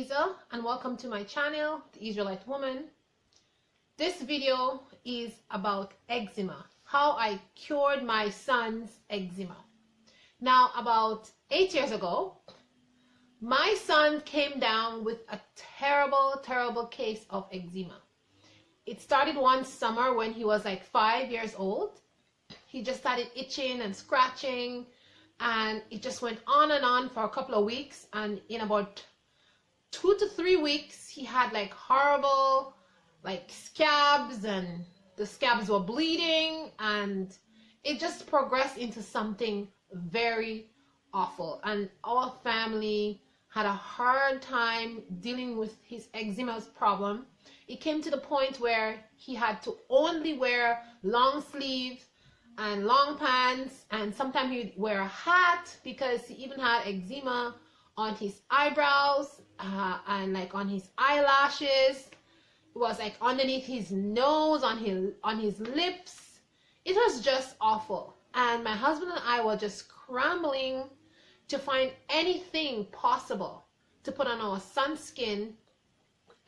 Lisa and welcome to my channel, The Israelite Woman. This video is about eczema, how I cured my son's eczema. Now, about 8 years ago, my son came down with a terrible case of eczema. It started one summer when he was like 5 years old. He just started itching and scratching, and it just went on and on for a couple of weeks, and in about 2 to 3 weeks he had like horrible like scabs, and the scabs were bleeding, and it just progressed into something very awful, and our family had a hard time dealing with his eczema problem. It came to the point where he had to only wear long sleeves and long pants, and sometimes he'd wear a hat because he even had eczema on his eyebrows and like on his eyelashes. It was like underneath his nose, on his lips. It was just awful, and my husband and I were just scrambling to find anything possible to put on our son's skin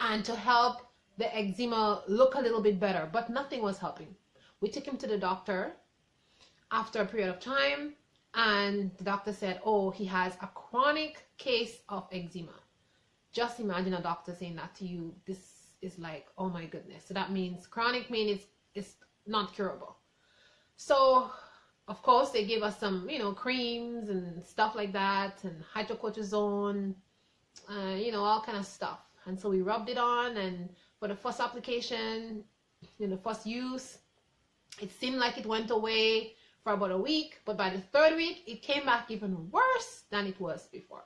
and to help the eczema look a little bit better, but nothing was helping. We took him to the doctor after a period of time, and the doctor said, oh, he has a chronic case of eczema. Just imagine a doctor saying that to you. This is like, oh my goodness. So that means chronic means it's not curable. So of course they gave us some, creams and stuff like that, and hydrocortisone, all kind of stuff. And so we rubbed it on, and for the first application, the first use, it seemed like it went away for about a week, but by the third week it came back even worse than it was before.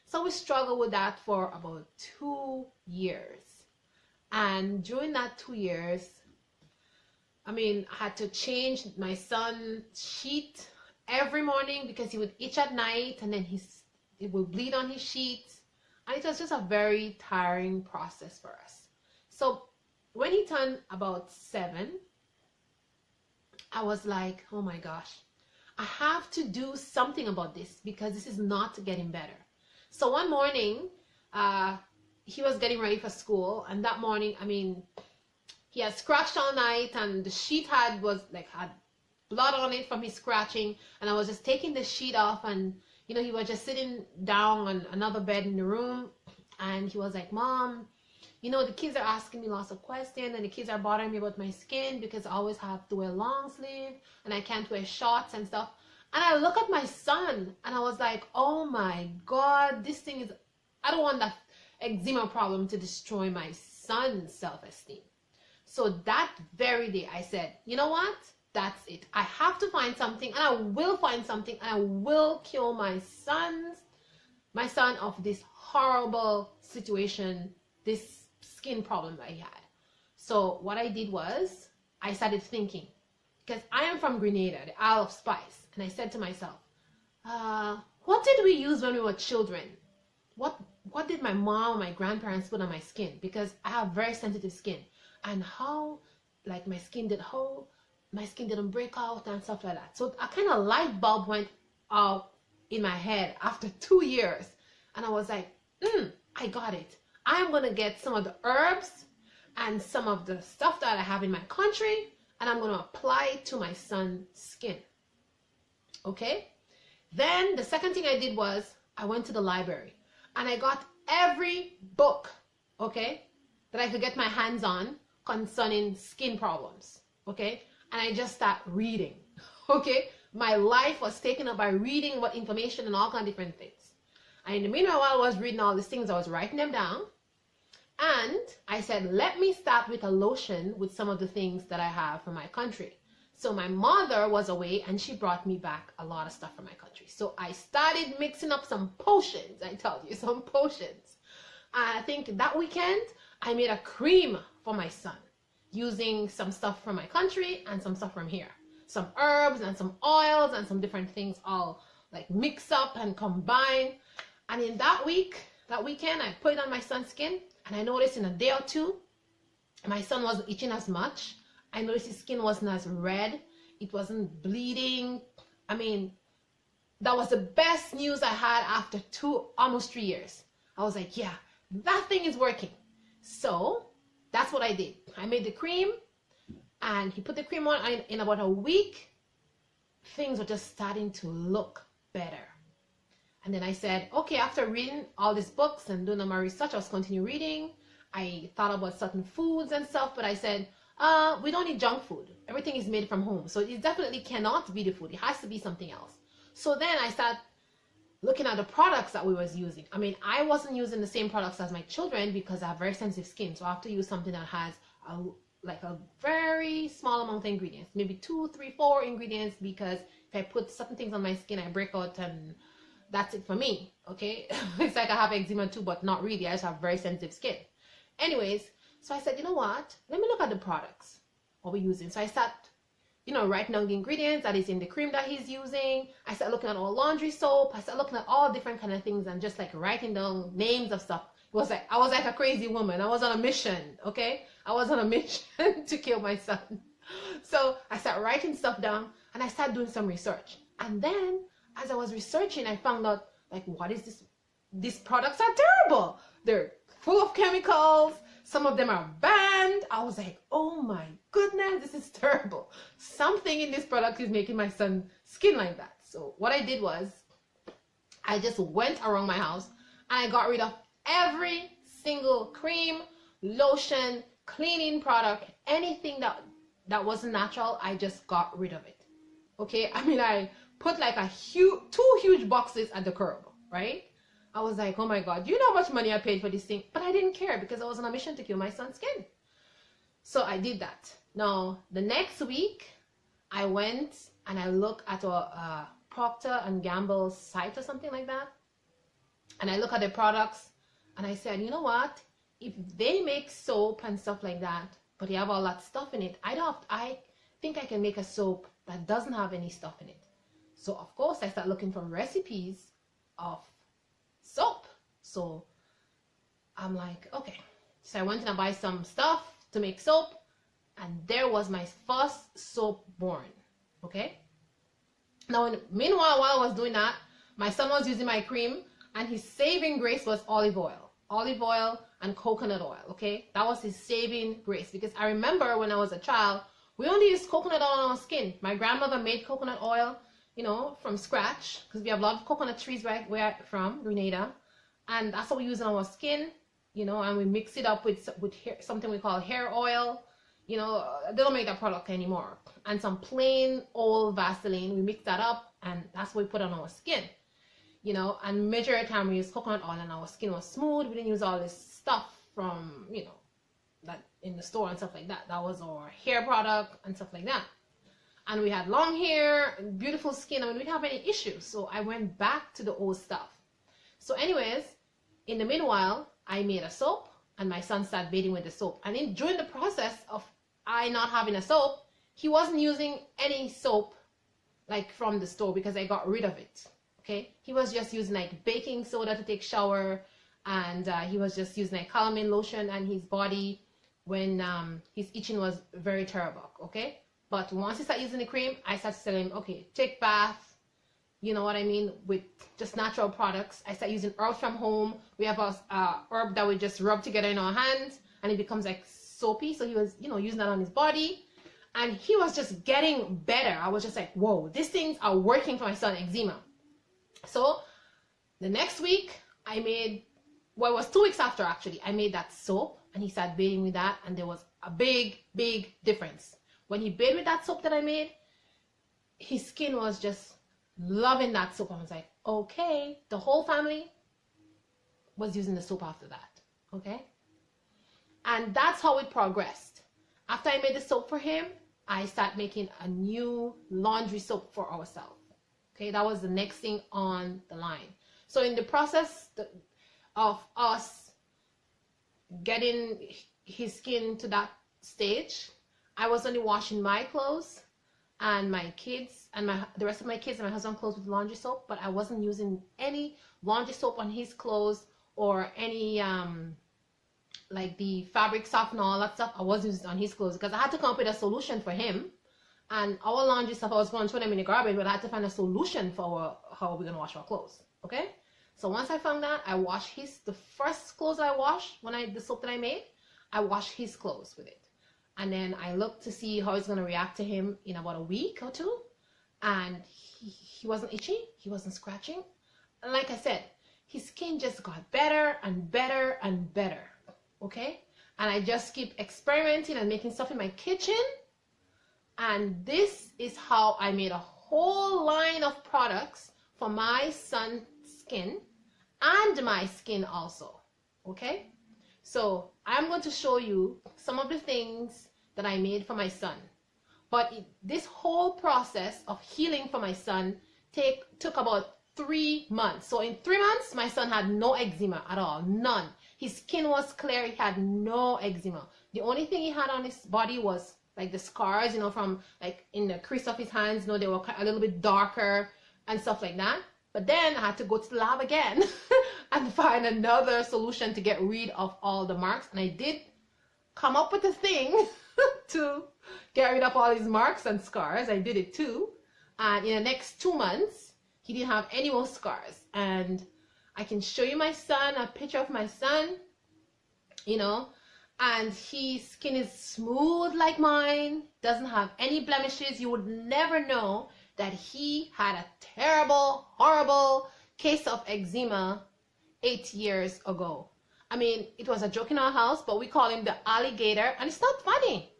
So we struggled with that for about 2 years, and during that 2 years, I had to change my son's sheet every morning because he would itch at night, and then it would bleed on his sheets, and it was just a very tiring process for us. So when he turned about 7, I was like, oh my gosh, I have to do something about this because this is not getting better. So one morning, he was getting ready for school, and that morning, he had scratched all night, and the sheet had blood on it from his scratching, and I was just taking the sheet off, and he was just sitting down on another bed in the room, and he was like, Mom, the kids are asking me lots of questions, and the kids are bothering me about my skin because I always have to wear long sleeve and I can't wear shorts and stuff. And I look at my son and I was like, oh my God, I don't want that eczema problem to destroy my son's self-esteem. So that very day I said, you know what? That's it. I have to find something, and I will find something, and I will cure my son of this horrible situation, this skin problem that he had. So what I did was I started thinking, because I am from Grenada, the Isle of Spice, and I said to myself, what did we use when we were children? What did my mom or my grandparents put on my skin? Because I have very sensitive skin, and how my skin didn't break out and stuff like that. So a kind of light bulb went out in my head after 2 years, and I was like, I got it. I am going to get some of the herbs and some of the stuff that I have in my country, and I'm going to apply it to my son's skin. Okay? Then the second thing I did was I went to the library, and I got every book, okay, that I could get my hands on concerning skin problems, okay? And I just start reading, okay? My life was taken up by reading about information and all kinds of different things. And in the meanwhile, while I was reading all these things, I was writing them down. And I said, let me start with a lotion with some of the things that I have from my country. So my mother was away, and she brought me back a lot of stuff from my country. So I started mixing up some potions, I tell you, some potions. And I think that weekend, I made a cream for my son using some stuff from my country and some stuff from here. Some herbs and some oils and some different things all like mix up and combine. And in that weekend, I put it on my son's skin, and I noticed in a day or two, my son wasn't itching as much. I noticed his skin wasn't as red. It wasn't bleeding. That was the best news I had after almost 3 years. I was like, yeah, that thing is working. So that's what I did. I made the cream, and he put the cream on, and in about a week, things were just starting to look better. And then I said, okay, after reading all these books and doing my research, I was continue reading. I thought about certain foods and stuff, but I said, we don't eat junk food. Everything is made from home. So it definitely cannot be the food. It has to be something else. So then I started looking at the products that we was using. I mean, I wasn't using the same products as my children because I have very sensitive skin. So I have to use something that has a very small amount of ingredients, maybe 2, 3, 4 ingredients, because if I put certain things on my skin, I break out, and that's it for me. Okay. It's like I have eczema too, but not really. I just have very sensitive skin. Anyways, so I said, you know what? Let me look at the products, what we're using. So I start, writing down the ingredients that is in the cream that he's using. I started looking at all laundry soap. I started looking at all different kind of things and just like writing down names of stuff. It was like, I was like a crazy woman. I was on a mission, okay? I was on a mission to kill my son. So I started writing stuff down, and I started doing some research. And then as I was researching, I found out, like, what is this? These products are terrible. They're full of chemicals. Some of them are banned. I was like, oh my goodness, this is terrible. Something in this product is making my son's skin like that. So what I did was, I just went around my house and I got rid of every single cream, lotion, cleaning product, anything that wasn't natural. I just got rid of it. Okay, I mean, I put like two huge boxes at the curb, right? I was like, oh my God, you know how much money I paid for this thing? But I didn't care because I was on a mission to kill my son's skin. So I did that. Now, the next week, I went and I looked at a Procter & Gamble site or something like that. And I look at the products and I said, you know what? If they make soap and stuff like that, but they have all that stuff in it, I think I can make a soap that doesn't have any stuff in it. So of course I start looking for recipes of soap. So I'm like, okay. So I went and I buy some stuff to make soap, and there was my first soap born. Okay. Now, meanwhile, while I was doing that, my son was using my cream, and his saving grace was olive oil and coconut oil. Okay, that was his saving grace, because I remember when I was a child, we only used coconut oil on our skin. My grandmother made coconut oil, from scratch, because we have a lot of coconut trees right where I'm from, Grenada, and that's what we use on our skin, and we mix it up with something we call hair oil. They don't make that product anymore, and some plain old Vaseline. We mix that up, and that's what we put on our skin. And majority of the time we use coconut oil, and our skin was smooth. We didn't use all this stuff from, that in the store and stuff like that. That was our hair product and stuff like that. And we had long hair, beautiful skin. I mean, we didn't have any issues. So I went back to the old stuff. So anyways, in the meanwhile, I made a soap, and my son started bathing with the soap. And during the process of I not having a soap, he wasn't using any soap like from the store, because I got rid of it. Okay, he was just using like baking soda to take shower, and he was just using like calamine lotion on his body when his itching was very terrible. Okay, but once he started using the cream, I started telling him, okay, take bath, you know what I mean, with just natural products. I started using herbs from home. We have a herb that we just rub together in our hands, and it becomes like soapy. So he was, using that on his body, and he was just getting better. I was just like, whoa, these things are working for my son eczema. So the next week I made, well, it was 2 weeks after actually, I made that soap, and he started bathing with that, and there was a big difference. When he bathed with that soap that I made, his skin was just loving that soap. I was like, okay, the whole family was using the soap after that. Okay, and that's how it progressed. After I made the soap for him, I started making a new laundry soap for ourselves. Okay, that was the next thing on the line. So in the process of us getting his skin to that stage, I was only washing my clothes and my kids and the rest of my kids and my husband's clothes with laundry soap, but I wasn't using any laundry soap on his clothes or any like the fabric softener, all that stuff. I wasn't using it on his clothes because I had to come up with a solution for him. And our laundry stuff, I was going to throw them in the garbage, but I had to find a solution for how we're going to wash our clothes. Okay? So once I found that, I washed the first clothes I washed the soap that I made, I washed his clothes with it. And then I looked to see how it's going to react to him in about a week or two. And he wasn't itchy, he wasn't scratching. And like I said, his skin just got better and better and better, okay? And I just keep experimenting and making stuff in my kitchen. And this is how I made a whole line of products for my son's skin and my skin also, okay? So I'm going to show you some of the things that I made for my son. But this whole process of healing for my son took about 3 months. So in 3 months, my son had no eczema at all, none. His skin was clear, he had no eczema. The only thing he had on his body was like the scars, you know, from like in the crease of his hands, you know, they were a little bit darker and stuff like that. But then I had to go to the lab again and find another solution to get rid of all the marks. And I did come up with a thing to get rid of all his marks and scars. I did it too. And in the next 2 months, he didn't have any more scars. And I can show you my son, a picture of my son, you know, and his skin is smooth like mine, doesn't have any blemishes. You would never know that he had a terrible, horrible case of eczema 8 years ago. I mean, it was a joke in our house, but we call him the alligator, and it's not funny.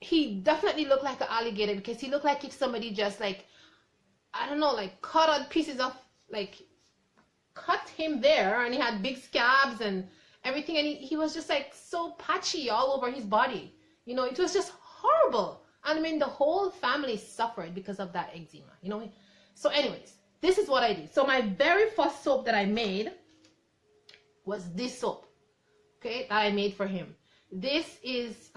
He definitely looked like an alligator because he looked like if somebody just like, I don't know, like cut out pieces of, like cut him there, and he had big scabs and everything, and he was just like so patchy all over his body. You know, it was just horrible. And I mean, the whole family suffered because of that eczema, you know. So anyways, this is what I did. So my very first soap that I made was this soap, okay, that I made for him. This is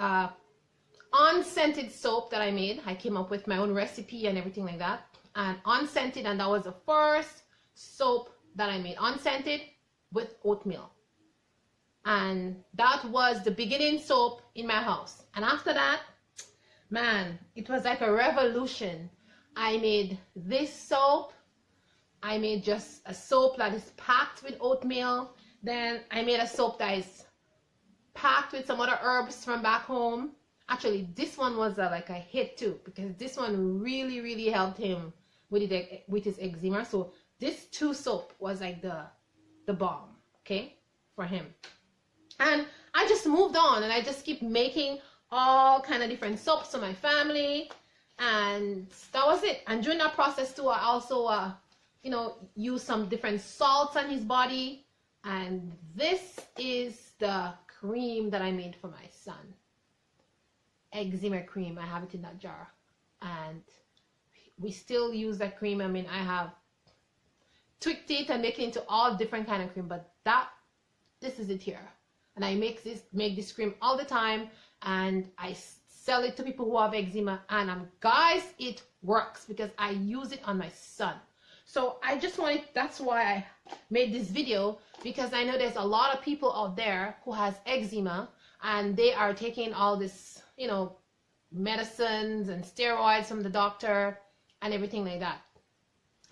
unscented soap that I made. I came up with my own recipe and everything like that. And unscented, and that was the first soap that I made, unscented with oatmeal. And that was the beginning soap in my house. And after that, man, it was like a revolution. I made this soap. I made just a soap that is packed with oatmeal. Then I made a soap that is packed with some other herbs from back home. Actually, this one was like a hit too, because this one really, really helped him with his eczema. So this 2 soap was like the bomb, okay, for him. And I just moved on, and I just keep making all kind of different soaps for my family, and that was it. And during that process too, I also you know, used some different salts on his body. And this is the cream that I made for my son, eczema cream. I have it in that jar, and we still use that cream. I mean, I have tweaked it and make it into all different kind of cream, but this is it here. And I make this cream all the time, and I sell it to people who have eczema. And guys, it works because I use it on my son. So I just wanted, that's why I made this video, because I know there's a lot of people out there who has eczema, and they are taking all this, you know, medicines and steroids from the doctor and everything like that.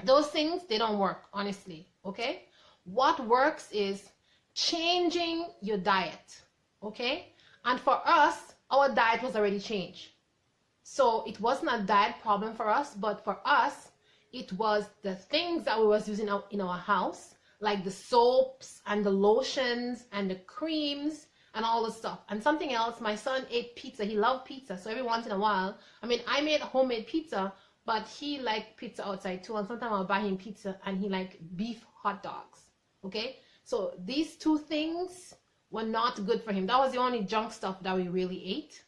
Those things, they don't work, honestly, okay? What works is changing your diet, okay? And for us, our diet was already changed. So it wasn't a diet problem for us, but for us, it was the things that we was using in our house, like the soaps and the lotions and the creams and all the stuff. And something else, my son ate pizza. He loved pizza. So every once in a while, I mean, I made homemade pizza, but he liked pizza outside too. And sometimes I'll buy him pizza, and he liked beef hot dogs, okay? So these 2 things were not good for him. That was the only junk stuff that we really ate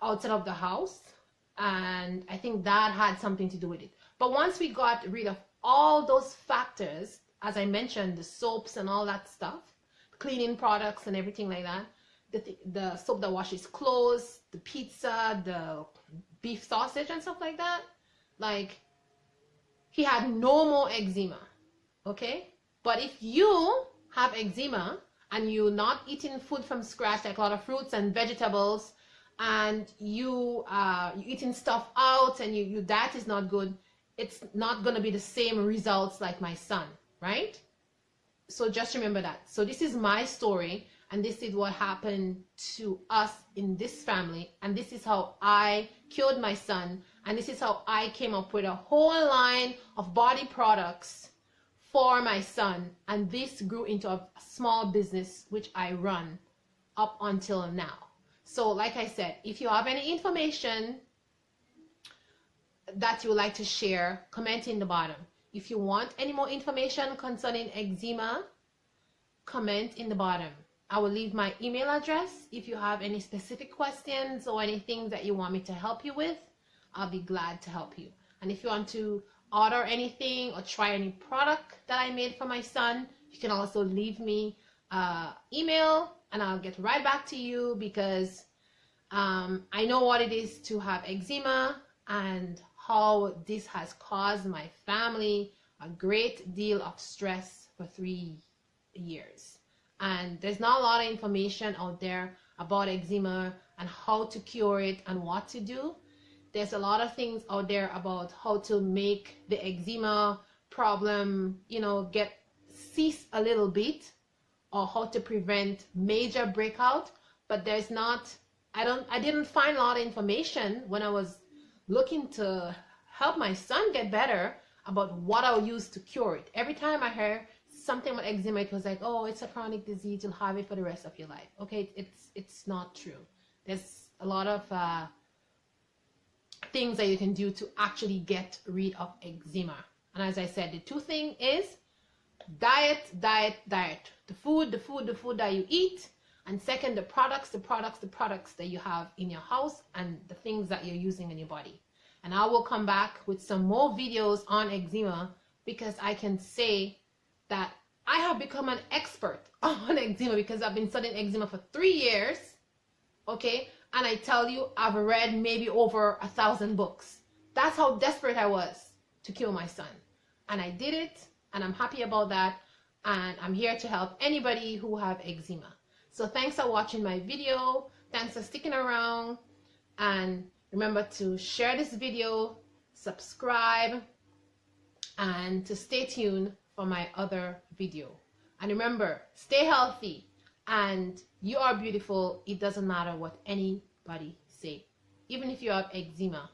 outside of the house. And I think that had something to do with it. But once we got rid of all those factors, as I mentioned, the soaps and all that stuff, cleaning products and everything like that, the soap that washes clothes, the pizza, the beef sausage and stuff like that, like, he had no more eczema, okay? But if you have eczema and you're not eating food from scratch, like a lot of fruits and vegetables, and you're eating stuff out, and your diet is not good, it's not going to be the same results like my son, right? So just remember that. So this is my story, and this is what happened to us in this family, and this is how I cured my son, and this is how I came up with a whole line of body products for my son, and this grew into a small business which I run up until now. So like I said, if you have any information that you would like to share, comment in the bottom. If you want any more information concerning eczema, comment in the bottom. I will leave my email address. If you have any specific questions or anything that you want me to help you with, I'll be glad to help you. And if you want to order anything or try any product that I made for my son, you can also leave me email and I'll get right back to you, because I know what it is to have eczema and how this has caused my family a great deal of stress for 3 years. And there's not a lot of information out there about eczema and how to cure it and what to do. There's a lot of things out there about how to make the eczema problem, get cease a little bit, or how to prevent major breakout. But there's not, I didn't find a lot of information when I was looking to help my son get better about what I'll use to cure it. Every time I heard something with eczema, it was like, oh, it's a chronic disease, you'll have it for the rest of your life. Okay, it's not true. There's a lot of things that you can do to actually get rid of eczema. And as I said, the two things is diet. The food that you eat, and second, the products that you have in your house and the things that you're using in your body. And I will come back with some more videos on eczema, because I can say that I have become an expert on eczema because I've been studying eczema for 3 years. Okay, and I tell you, I've read maybe over 1,000 books. That's how desperate I was to cure my son, and I did it, and I'm happy about that. And I'm here to help anybody who have eczema. So thanks for watching my video. Thanks for sticking around, and remember to share this video, subscribe, and to stay tuned for my other video. And remember, stay healthy, and you are beautiful. It doesn't matter what anybody say. Even if you have eczema,